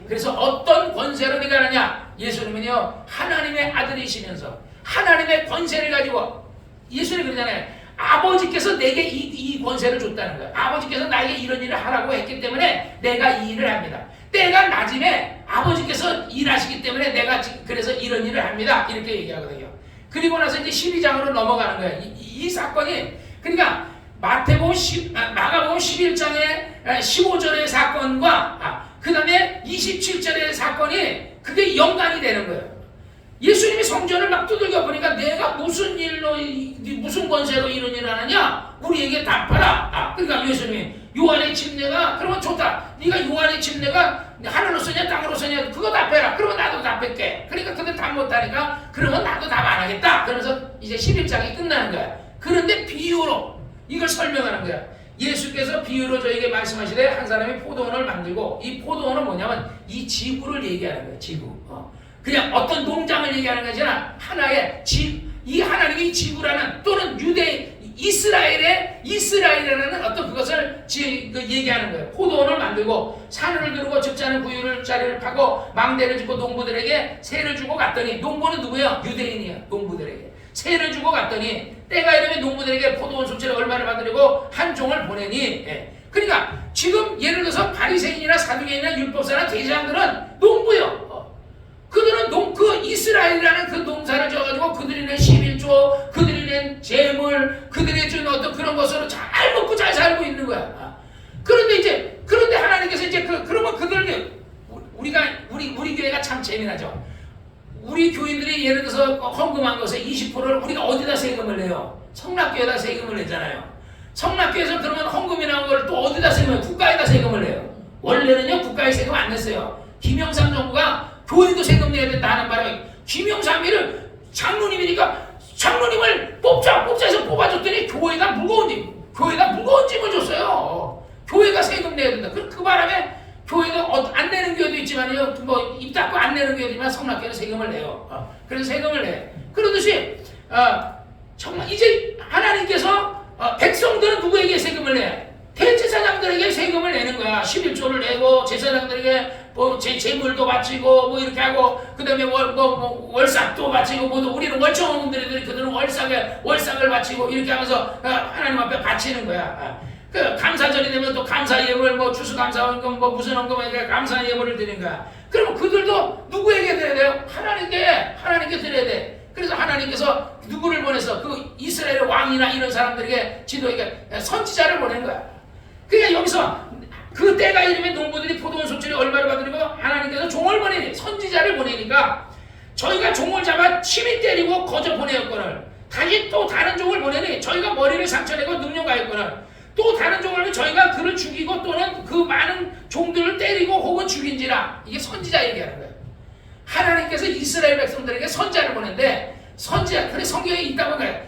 그래서 어떤 권세로 네가 하느냐? 예수님은요 하나님의 아들이시면서 하나님의 권세를 가지고 예수님 그러잖아요. 아버지께서 내게 이 권세를 줬다는 거예요. 아버지께서 나에게 이런 일을 하라고 했기 때문에 내가 이 일을 합니다. 때가 낮음에 아버지께서 일하시기 때문에 내가 그래서 이런 일을 합니다. 이렇게 얘기하거든요. 그리고 나서 이제 12장으로 넘어가는 거예요. 이 사건이 그러니까 마가복음 11장의 15절의 사건과 그 다음에 27절의 사건이 그게 연관이 되는 거예요. 예수님이 성전을 막 두들겨 보니까 내가 무슨 일로 무슨 권세로 이런 일을 하느냐? 우리에게 답하라. 그러니까 예수님이 요한의 침례가 그러면 좋다. 네가 요한의 침례가 하늘로 서냐 땅으로 서냐 그거 답해라. 그러면 나도 답할게. 그러니까 그들 답 못하니까 그러면 나도 답 안 하겠다. 그러면서 이제 11장이 끝나는 거야. 그런데 비유로 이걸 설명하는 거야. 예수께서 비유로 저에게 말씀하시되 한 사람이 포도원을 만들고 이 포도원은 뭐냐면 이 지구를 얘기하는 거야. 지구. 그냥 어떤 농장을 얘기하는 것이 아니라 하나의 이 하나님의 지구라는 또는 이스라엘이라는 어떤 그것을 얘기하는 거예요. 포도원을 만들고 산을 두르고 적잖은 구유를 자리를 파고 망대를 짓고 농부들에게 세를 주고 갔더니 농부는 누구예요? 유대인이에요. 농부들에게 세를 주고 갔더니 때가 이르면 농부들에게 포도원 소출의 얼마를 받으려고 한 종을 보내니 그러니까 지금 예를 들어서 바리새인이나 사두개인이나 율법사나 제사장들은 농부요. 그들은 그 이스라엘이라는 그 농사를 져가지고 그들이 낸 11조, 그들이 낸 재물, 그들이 준 어떤 그런 것으로 잘 먹고 잘 살고 있는 거야. 그런데 하나님께서 이제 그러면 그들 우리 교회가 참 재미나죠. 우리 교인들이 예를 들어서 헌금한 것의 20%를 우리가 어디다 세금을 내요? 성락교에다 세금을 내잖아요. 성락교에서 그러면 헌금이 나온 걸 또 어디다 세금을 국가에다 세금을 내요. 원래는요 국가에 세금 안 냈어요. 김영삼 정부가 교회도 세금 내야 된다 하는 바람에 김영삼이를 장로님이니까 장로님을 뽑자 해서 뽑아줬더니 교회가 무거운 짐을 줬어요. 교회가 세금 내야 된다. 그 바람에 교회도 안 내는 교회도 있지만요, 뭐 입 닫고 안 내는 교회지만 성락교회는 세금을 내요. 그래서 세금을 내. 그러듯이 정말 이제 하나님께서 백성들은 누구에게 세금을 내? 대제사장들에게 세금을 내는 거야. 11조를 내고 제사장들에게 뭐 재물도 바치고 뭐 이렇게 하고 그다음에 월삭도 바치고 모두 우리는 월정원들이 그들은 월삭을 바치고 이렇게 하면서 하나님 앞에 바치는 거야. 그 감사절이 되면 또 감사 예물 뭐 추수감사원금 뭐 무슨 원금에게 감사 예물을 드리는 거야. 그러면 그들도 누구에게 드려야 돼요? 하나님께 드려야 돼. 그래서 하나님께서 누구를 보내서 그 이스라엘의 왕이나 이런 사람들에게 지도에게 선지자를 보낸 거야. 그러니까 여기서 그 때가 이르면 농부들이 포도원 소출에 얼마를 받으려고 하나님께서 종을 보내니 선지자를 보내니까 저희가 종을 잡아 침이 때리고 거저 보내었거늘 다시 또 다른 종을 보내니 저희가 머리를 상처내고 능욕하였거늘 또 다른 종을 저희가 그를 죽이고 또는 그 많은 종들을 때리고 혹은 죽인지라. 이게 선지자 얘기하는 거예요. 하나님께서 이스라엘 백성들에게 선지자를 보낸데 선지자 그래 성경에 있다고 그래.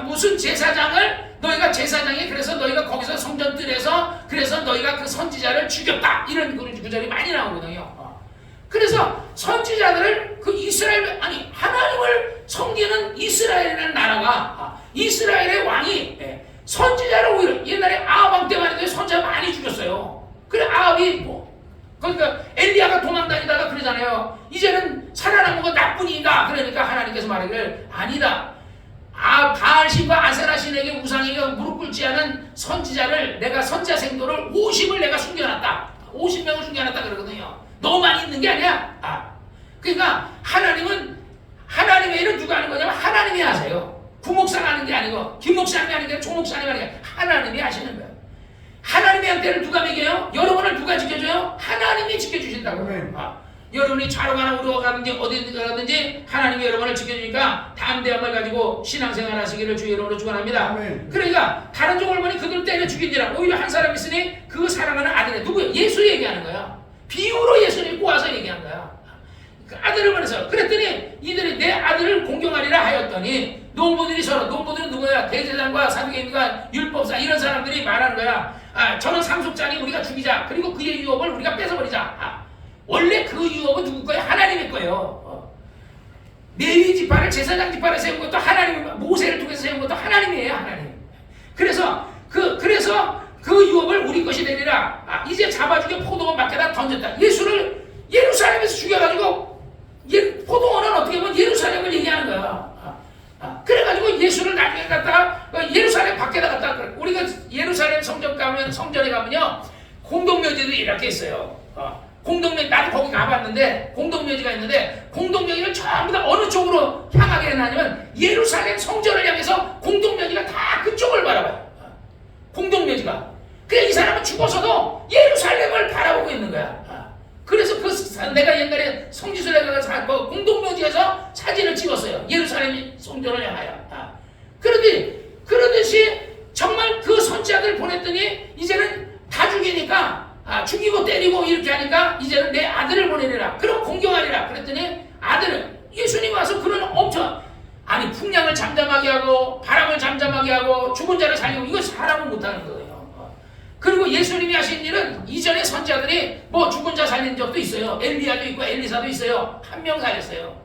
무슨 제사장을 너희가 제사장이 그래서 너희가 거기서 성전 뜰에서 그래서 너희가 그 선지자를 죽였다 이런 구절이 많이 나오거든요. 그래서 선지자들을 그 하나님을 섬기는 이스라엘이라는 나라가 이스라엘의 왕이 선지자를 오히려 옛날에 아합 왕 때만 해도 선지자 많이 죽였어요. 그래 아합이 그러니까 엘리야가 도망다니다가 그러잖아요. 이제는 살아남은 건 나뿐이다. 그러니까 하나님께서 말하기를 아니다. 바알신과 아세라 신에게 우상에게 무릎 꿇지 않은 선지자를 내가 선지자 생도를 50을 내가 숨겨놨다. 50명을 숨겨놨다 그러거든요. 너만 있는 게 아니야. 그러니까 하나님의 일은 누가 하는 거냐면 하나님이 하세요. 구목사가 하는 게 아니고 김목사님이 하는 게 아니고 조목사님이 하는 게 아니고 하나님이 하시는 거예요. 하나님의 한테를 누가 먹여요? 여러분을 누가 지켜줘요? 하나님이 지켜주신다고. 여러분이 좌로 가나 우로 가든지 어디든 가든지 하나님이 여러분을 지켜주니까 담대함을 가지고 신앙생활 하시기를 주의 이름으로 축원합니다. 그러니까 다른 종을 보니 그들 때려 죽인지라. 오히려 한 사람 있으니 그 사랑하는 아들의 누구예요? 예수 얘기하는 거야. 비유로 예수를 꼬아서 얘기한 거야. 그 아들을 보내서 그랬더니 이들이 내 아들을 공경하리라 하였더니 농부들은 누구야? 대제사장과 사두개인과 율법사 이런 사람들이 말하는 거야. 저는 상속자니 우리가 죽이자. 그리고 그의 유업을 우리가 뺏어버리자. 원래 그 유업은 누구 거예요? 하나님의 거예요. 레위 지파를 제사장 지파를 세운 것도 하나님, 모세를 통해서 세운 것도 하나님이에요. 하나님. 그래서 그 유업을 우리 것이 되리라. 이제 잡아주게 포도원 밖에다 던졌다. 예수를 예루살렘에서 죽여가지고 포도원은 어떻게 보면 예루살렘을 얘기하는 거야. 그래가지고 예수를 나중에 갖다가 예루살렘 밖에다 갖다가 우리가 예루살렘 성전에 가면요 공동묘지들이 이렇게 있어요. 공동묘지 나도 거기 가봤는데 공동묘지가 있는데 공동묘지를 전부 다 어느 쪽으로 향하게 해놨냐면 예루살렘 성전을 향해서 공동묘지가 다 그쪽을 바라봐요. 공동묘지가. 그래 이 사람은 죽어서도 예루살렘을 바라보고 있는 거야. 그래서 내가 옛날에 성지순례 가서 공동묘지에서 사진을 찍었어요. 예루살렘 성전을 향하여. 그러듯이 정말 그 선지자들 보냈더니 이제는 다 죽이니까 죽이고 때리고 이렇게 하니까 이제는 내 아들을 보내리라. 그럼 공경하리라. 그랬더니 아들은 예수님 와서 그런 엄청 풍량을 잠잠하게 하고 바람을 잠잠하게 하고 죽은 자를 살리고 이거 사람은 못하는 거예요. 그리고 예수님이 하신 일은 이전에 선지자들이 죽은 자 살린 적도 있어요. 엘리야도 있고 엘리사도 있어요. 한 명 살렸어요.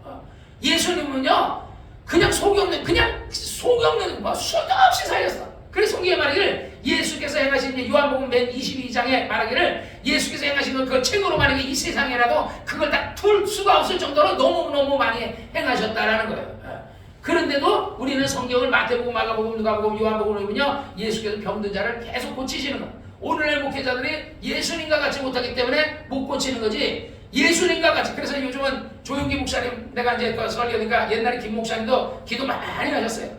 예수님은요 그냥 속이 없는 수도 없이 살렸어. 그래서 성경에 말하기를 예수께서 행하신 요한복음 맨 22장에 말하기를 예수께서 행하신 그 책으로 만약에 이 세상에라도 그걸 다 풀 수가 없을 정도로 너무너무 많이 행하셨다라는 거예요. 그런데도 우리는 성경을 마태복음, 마가복음, 누가복음, 요한복음을 보면요, 예수께서 병든 자를 계속 고치시는 거예요. 오늘날 목회자들이 예수님과 같이 못하기 때문에 못 고치는 거지, 예수님과 같이. 그래서 요즘은 조용기 목사님, 내가 이제 그 설교니까 옛날에 김 목사님도 기도 많이 하셨어요.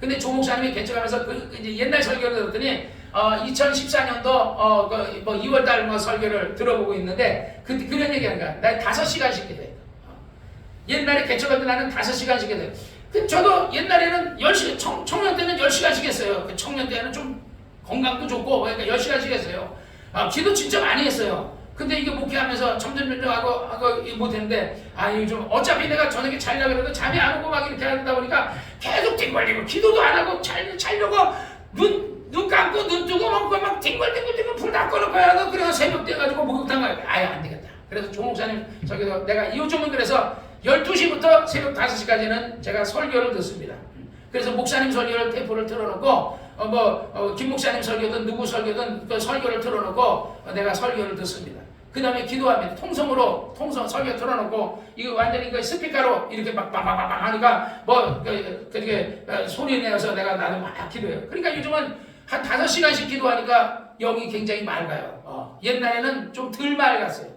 근데 조 목사님이 개척하면서 이제 옛날 설교를 들었더니 2014년도 뭐 2월달 뭐 설교를 들어보고 있는데 그런 얘기하는 거야. 나 5시간씩 기도해. 옛날에 개척할 때 나는 5시간씩 기도해. 저도 옛날에는 10시간, 청년 때는 10시간씩 했어요. 청년 때는 좀 건강도 좋고 그러니까 10시간씩 했어요. 기도 진짜 많이 했어요. 근데 이게 목회하면서 점점점하고 못했는데, 요즘 어차피 내가 저녁에 자려고 그래도 잠이 안 오고 막 이렇게 하다 보니까 계속 뒹굴뒹굴, 기도도 안 하고 자려고 눈 감고 눈 뜨고 막 뒹굴뒹굴 불 다 꺼놓고 해야 하고, 그래서 새벽 돼가지고 목욕탕 가요. 안 되겠다. 그래서 조 목사님 저기도 내가 요즘은 그래서 12시부터 새벽 5시까지는 제가 설교를 듣습니다. 그래서 목사님 설교를 테이프를 틀어놓고 김 목사님 설교든 누구 설교든 그 설교를 틀어놓고 내가 설교를 듣습니다. 그 다음에 기도합니다. 통성 설교 틀어놓고 이거 완전히 그 스피커로 이렇게 막 빵빵빵 하니까 그렇게 소리 내서 나도 막 기도해요. 그러니까 요즘은 한 5시간씩 기도하니까 영이 굉장히 맑아요. 옛날에는 좀 덜 맑았어요.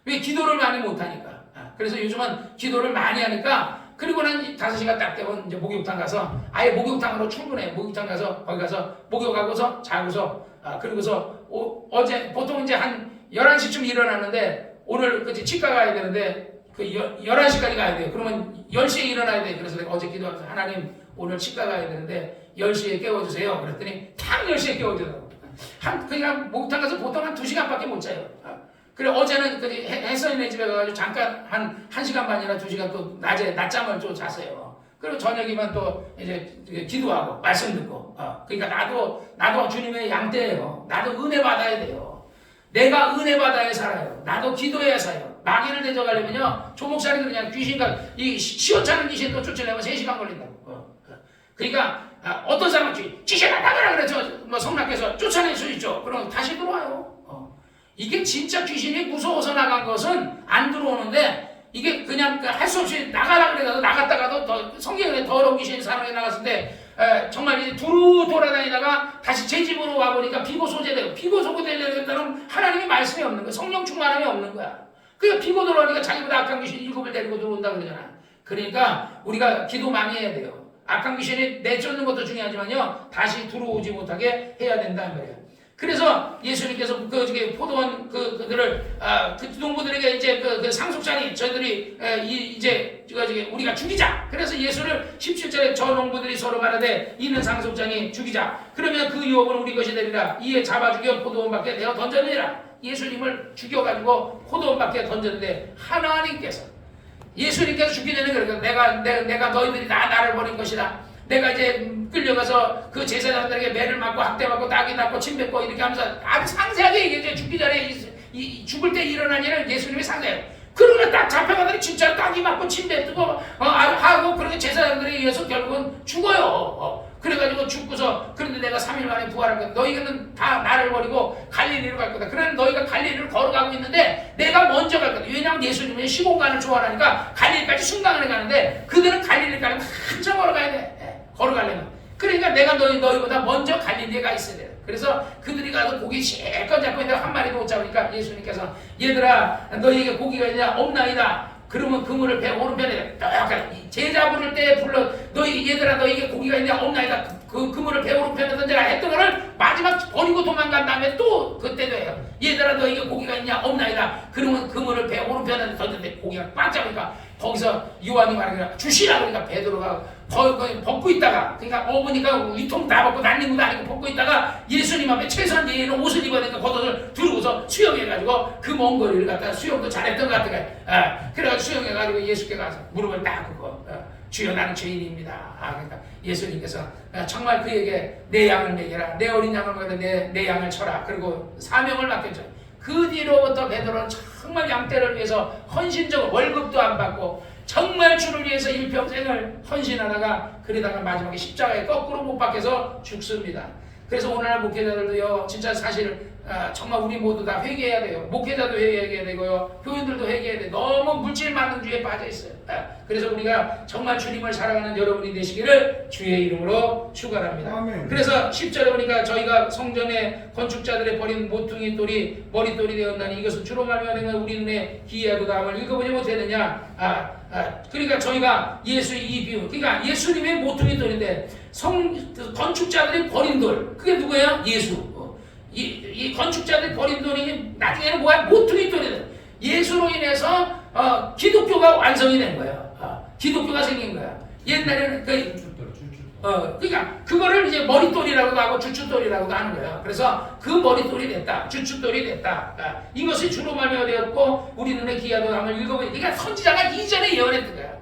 왜? 기도를 많이 못하니까. 그래서 요즘은 기도를 많이 하니까, 그리고는 5시간 딱 되면 이제 목욕탕 가서 아예 목욕탕으로 출근해요. 목욕탕 가서 거기 가서 목욕하고서 자고서 그리고서 어제 보통 이제 한 11시쯤 일어나는데, 오늘 그치 치과 가야 되는데 그 11시까지 가야 돼요. 그러면 10시에 일어나야 돼요. 그래서 내가 어제 기도하면서 하나님 오늘 치과 가야 되는데 10시에 깨워주세요. 그랬더니 딱 10시에 깨워주더라고. 그냥 목욕탕 가서 보통 한 2시간밖에 못 자요. 그래 어제는 혜선이네 집에 가가지고 잠깐 한 1시간 반이나 2시간 또 낮잠을 좀 잤어요. 그리고 저녁이면 또 이제 기도하고 말씀 듣고. 그러니까 나도 주님의 양떼예요. 나도 은혜 받아야 돼요. 내가 은혜 받아야 살아요. 나도 기도해야 살아요. 마귀를 대적하려면요, 조 목사님은 그냥 귀신과 이 시원찮은 귀신도 쫓으려면 3시간 걸린다고. 그러니까 어떤 사람은 귀신아 나가라 그래 뭐 성락께서 쫓아낼 수 있죠. 그럼 다시 들어와요. 이게 진짜 귀신이 무서워서 나간 것은 안 들어오는데, 이게 그냥 할 수 없이 나가라 그래서 나갔다가도 성경에 더러운 귀신이 사람이 나갔을 때 정말 이제 두루 돌아다니다가 다시 제 집으로 와보니까 피고 소재되고, 피고 소재되려면 하나님의 말씀이 없는 거야. 성령 충만함이 없는 거야. 그러니까 피고 들어오니까 자기보다 악한 귀신 7을 데리고 들어온다 그러잖아. 그러니까 우리가 기도 많이 해야 돼요. 악한 귀신이 내쫓는 것도 중요하지만요, 다시 들어오지 못하게 해야 된다는 거예요. 그래서 예수님께서 포도원 그들을 그 농부들에게 이제 그 상속자니 저들이 이제 우리가 죽이자. 그래서 예수를 17절에 저 농부들이 서로 말하되 이는 상속자니 죽이자. 그러면 그 유업은 우리 것이 되리라. 이에 잡아 죽여 포도원 밖에 내어 던져내라. 예수님을 죽여가지고 포도원 밖에 던졌는데, 예수님께서 죽기 전에 그러니까 내가 너희들이 나를 버린 것이다. 내가 이제 끌려가서 그 제사장들에게 매를 맞고 학대받고 낙이 났고 침 뱉고 이렇게 하면서 아주 상세하게 얘기해. 죽기 전에 죽을 때 일어난 일을 예수님이 상세해요. 그러고 딱 잡혀가더니 진짜 낙이 맞고 침 뱉고 하고, 그렇게 제사장들에 의해서 결국은 죽어요. 그래가지고 죽고서, 그런데 내가 3일 만에 부활할 거다. 너희는 다 나를 버리고 갈릴리로 갈 거다. 그러나 너희가 갈릴리를 걸어가고 있는데 내가 먼저 갈 거다. 왜냐하면 예수님은 시공간을 좋아하니까 갈릴리까지 순간을 가는데, 그들은 갈릴리까지 한참 걸어가야 돼. 걸어가려면. 그러니까 내가 너희보다 먼저 갈릴리에 가 있어야 돼. 그래서 그들이 가서 고기 실컷 잡고 있는데 한 마리도 못 잡으니까 예수님께서 얘들아 너희에게 고기가 있냐? 없나이다. 그러면 그물을 배 오른편에 제자 부를 때 불러 얘들아 너희에게 고기가 있냐? 없나이다. 그 그물을 배 오른편에 던져라 했던 거를 마지막 버리고 도망간 다음에 또 그때도 해요. 얘들아 너희에게 고기가 있냐? 없나이다. 그러면 그물을 배 오른편에 던졌는데 고기가 꽉 잡으니까 거기서 요한이 말하기를 주시라. 그러니까 베드로가 벗고 있다가, 그러니까 어머니가 위통 다 벗고 난린 것도 아니고 벗고 있다가 예수님 앞에 최소한 예의는 옷을 입어야 되니까 겉옷을 두르고서 수영해가지고 그 먼 거리를 갖다 수영도 잘했던 것 같아요. 그래가지고 수영해가지고 예수께 가서 무릎을 딱 꿇고 주여 나는 죄인입니다. 그러니까 예수님께서 정말 그에게 내 양을 먹여라. 내 어린 양을 먹여라. 내 양을 쳐라. 그리고 사명을 맡겼죠. 그 뒤로부터 베드로는 정말 양떼를 위해서 헌신적으로 월급도 안 받고 정말 주를 위해서 일평생을 헌신하다가 그러다가 마지막에 십자가에 거꾸로 못 박혀서 죽습니다. 그래서 오늘날 목회자들도요, 진짜 사실 정말 우리 모두 다 회개해야 돼요. 목회자도 회개해야 되고요, 교인들도 회개해야 돼요. 너무 물질 만능주의에 빠져 있어요. 그래서 우리가 정말 주님을 사랑하는 여러분이 되시기를 주의 이름으로 축원합니다. 아멘. 그래서 10절에 보니까 저희가 성전의 건축자들의 버린 모퉁이 돌이 머릿돌이 되었나니 이것은 주로 말미암아 우리 눈에 기이하도다. 함을 읽어보지 못했느냐. 그러니까 저희가 예수의 이 비유, 그러니까 예수님의 모퉁이 돌인데 건축자들이 버린 돌, 그게 누구예요? 예수. 이 건축자들이 버린 돌이 나중에는 뭐야? 모퉁이 돌이 돼. 예수로 인해서 기독교가 완성이 된 거예요. 기독교가 생긴 거야. 옛날에는 그러니까 그거를 이제 머릿돌이라고도 하고 주춧돌이라고도 하는 거예요. 그래서 그 머릿돌이 됐다, 주춧돌이 됐다. 이것이 주로 말미암아 되었고 우리 눈에 기이하도다. 함을 읽어보니, 그러니까 선지자가 이전에 예언했던 거야.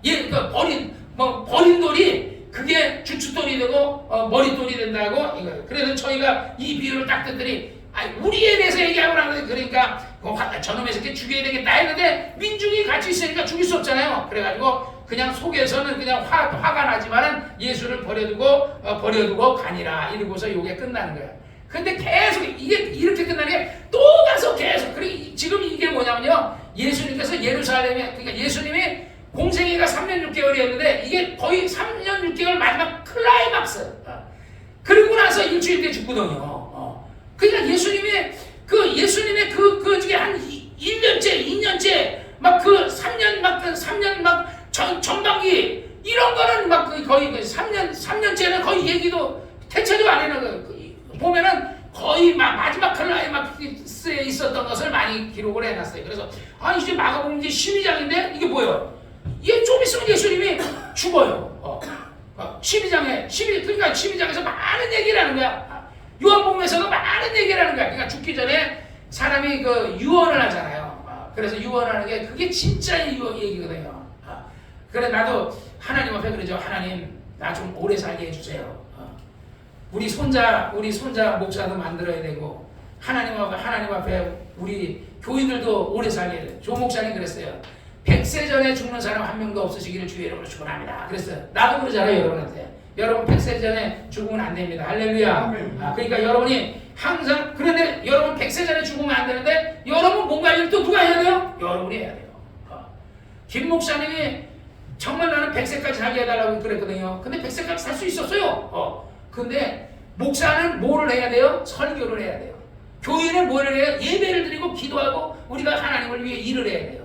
그러니까 버린 돌이 그게 주춧돌이 되고 머릿돌이 된다고 이거예요. 그래서 저희가 이 비유를 딱 듣더니 우리에 대해서 얘기하고 나는데, 그러니까 저놈의 새끼 죽여야 되겠다 했는데 민중이 같이 있으니까 죽일 수 없잖아요. 그래가지고 그냥 속에서는 그냥 화가 나지만은 예수를 버려두고 가니라 이러고서 이게 끝나는 거예요. 근데 계속 이게 이렇게 끝나는 게 또 가서 계속, 그리고 지금 이게 뭐냐면요, 예수님께서 예루살렘에, 그러니까 예수님이 공생애가 3년 6개월이었는데 이게 거의 3년 6개월 마지막 클라이막스. 그리고 나서 일주일 뒤에 죽거든요. 그러니까 예수님의 그 중에 한 1년째, 2년째 막 그 3년 막 전반기 이런 거는 막 거의 3년째는 거의 얘기도 대체도 안 해는 거예요. 보면은 거의 마지막 클라이막스에 있었던 것을 많이 기록을 해놨어요. 그래서 이제 마가복음 이제 12장인데 이게 뭐예요? 이게 좀 있으면 예수님이 죽어요. 12장에 그러니까 12장에서 많은 얘기를 하는 거야. 요한복음에서도 많은 얘기를 하는 거야. 그러니까 죽기 전에 사람이 그 유언을 하잖아요. 그래서 유언하는 게 그게 진짜 얘기거든요. 그래 나도 하나님 앞에 그러죠. 하나님 나 좀 오래 살게 해주세요. 우리 손자 목사도 만들어야 되고 하나님 앞에 우리 교인들도 오래 살게 해야 돼. 조 목사님 그랬어요. 100세 전에 죽는 사람 한 명도 없으시기를 주의 이름으로 축원합니다. 그랬어요. 나도 그러잖아요, 여러분한테. 여러분 100세 전에 죽으면 안 됩니다. 할렐루야. 그러니까 여러분이 항상, 그런데 여러분 100세 전에 죽으면 안 되는데 여러분 뭔가 일을 또 누가 해야 돼요? 여러분이 해야 돼요. 김 목사님이 정말 나는 100세까지 살게 해달라고 그랬거든요. 근데 100세까지 살 수 있었어요. 근데 목사는 뭐를 해야 돼요? 설교를 해야 돼요. 교인은 뭐를 해야 돼요? 예배를 드리고 기도하고 우리가 하나님을 위해 일을 해야 돼요.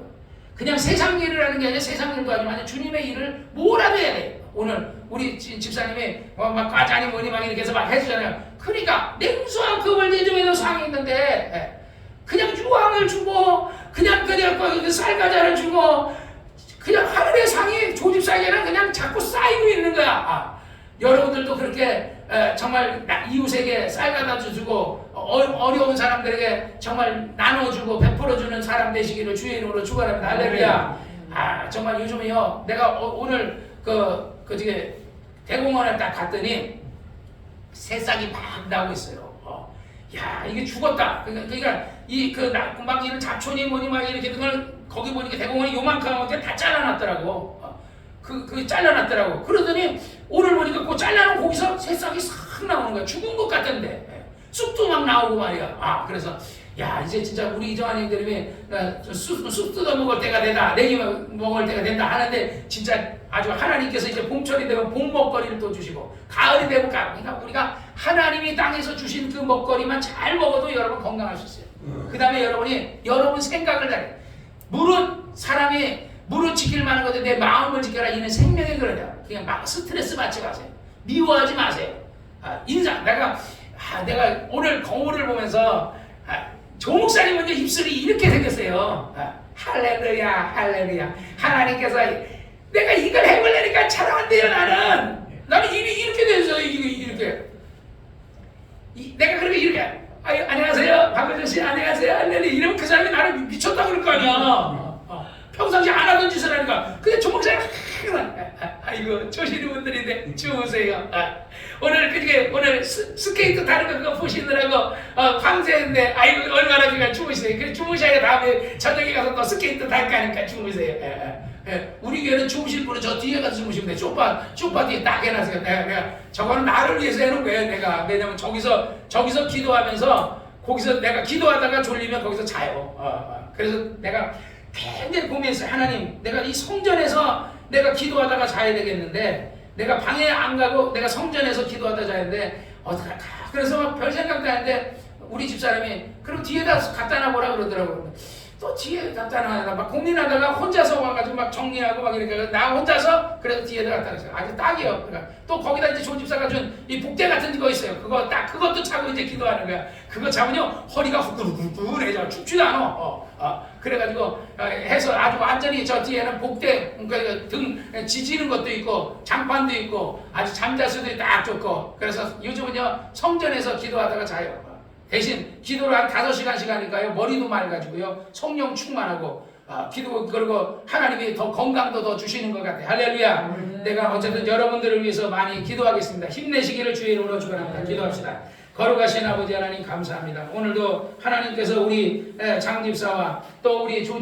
그냥 세상 일을 하는 게 아니라 세상 일도 하지만 주님의 일을 뭐라도 해야 돼요. 오늘 우리 집사님이 막 과자니 뭐니 막 이렇게 해서 막 해주잖아요. 그러니까 냉수와 급을 대접해도 상이 있는데 그냥 유황을 주고 그냥 그 쌀과자를 주고 그냥 하늘의 상이 조집사에게는 그냥 자꾸 쌓이고 있는 거야. 여러분들도 그렇게 정말 이웃에게 쌀과자도 주고 어려운 사람들에게 정말 나눠주고 베풀어주는 사람 되시기를 주의 이름으로 축원합니다. 할렐루야. 정말 요즘에요, 내가 오늘 저기 대공원에 딱 갔더니 새싹이 막 나오고 있어요. 야, 이게 죽었다. 그러니까 막 이런 잡초니 뭐니 막 이렇게 그걸 거기 보니까 대공원이 요만큼밖에 다 잘라놨더라고. 잘라놨더라고. 그러더니 오늘 보니까 그 잘라놓은 거기서 새싹이 싹 나오는 거야. 죽은 것 같던데. 쑥도 막 나오고 말이야. 그래서 야, 이제 진짜 우리 이정환 형님이 쑥 뜯어 먹을 때가 되다, 내기 먹을 때가 된다 하는데, 진짜 아주 하나님께서 이제 봄철이 되면 봄 먹거리를 또 주시고 가을이 되면 그러니까 우리가 하나님이 땅에서 주신 그 먹거리만 잘 먹어도 여러분 건강할 수 있어요. 그 다음에 여러분 생각을 잘해. 무릇 지킬 만한 것들 내 마음을 지켜라. 이는 생명의 그러냐. 그냥 막 스트레스 받지 마세요. 미워하지 마세요. 내가 오늘 거울을 보면서 조 목사님 먼저 입술이 이렇게 생겼어요. 할렐루야, 할렐루야. 하나님께서 내가 이걸 해보려니까 잘 안 돼요. 나는 입이 이렇게 돼서 이렇게. 내가 그렇게 이렇게 안녕하세요, 박은정 씨, 안녕하세요, 할렐루야. 이러면 그 사람이 나를 미쳤다 그럴 거 아니야. 평상시 안 하던 짓을 하니까. 근데 조 목사님 아이고 조시는 분들인데 주무세요. 오늘 스케이트 타는 거 그거 보시느라고 밤새는데 얼마나 그냥 주무세요. 그래 주무셔야 다음에 저녁에 가서 또 스케이트 탈 거니까 주무세요. 예, 우리 교회는 주무실 분은 저 뒤에 가서 주무시면 돼. 쪽바 뒤에 딱 해놨어요. 내가 저거는 나를 위해서 해놓은 거예요. 내가 왜냐면 저기서 기도하면서 거기서 내가 기도하다가 졸리면 거기서 자요. 그래서 내가 굉장히 고민했어요. 하나님, 내가 이 성전에서 내가 기도하다가 자야 되겠는데 내가 방에 안 가고 내가 성전에서 기도하다 자야 되는데 어떡할까? 그래서 막 별 생각도 하는데 우리 집사람이 그럼 뒤에다 갖다 놔보라 그러더라고요. 또 뒤에 갖다 놔야 막 고민하다가 혼자서 와가지고 막 정리하고 막 이러니까 나 혼자서 그래서 뒤에다 갖다 놨어요. 아주 딱이에요. 그러니까 또 거기다 이제 조 집사가 준 이 복대 같은 거 있어요. 그것도 차고 이제 기도하는 거야. 그거 잡으면 허리가 후끈후끈해져. 춥지도 않아. 그래가지고 해서 아주 완전히 저 뒤에는 복대, 그러니까 등 지지는 것도 있고 장판도 있고 아주 잠잘 수도 딱 좋고. 그래서 요즘은요 성전에서 기도하다가 자요. 대신 기도를 한 5시간씩 하니까요 머리도 맑아지고요 성령 충만하고 기도 그리고 하나님이 더 건강도 더 주시는 것 같아요. 할렐루야. 내가 어쨌든 여러분들을 위해서 많이 기도하겠습니다. 힘내시기를 주의 이름으로 축원합니다. 기도합시다. 거룩하신 아버지 하나님 감사합니다. 오늘도 하나님께서 우리 장집사와 또 우리 조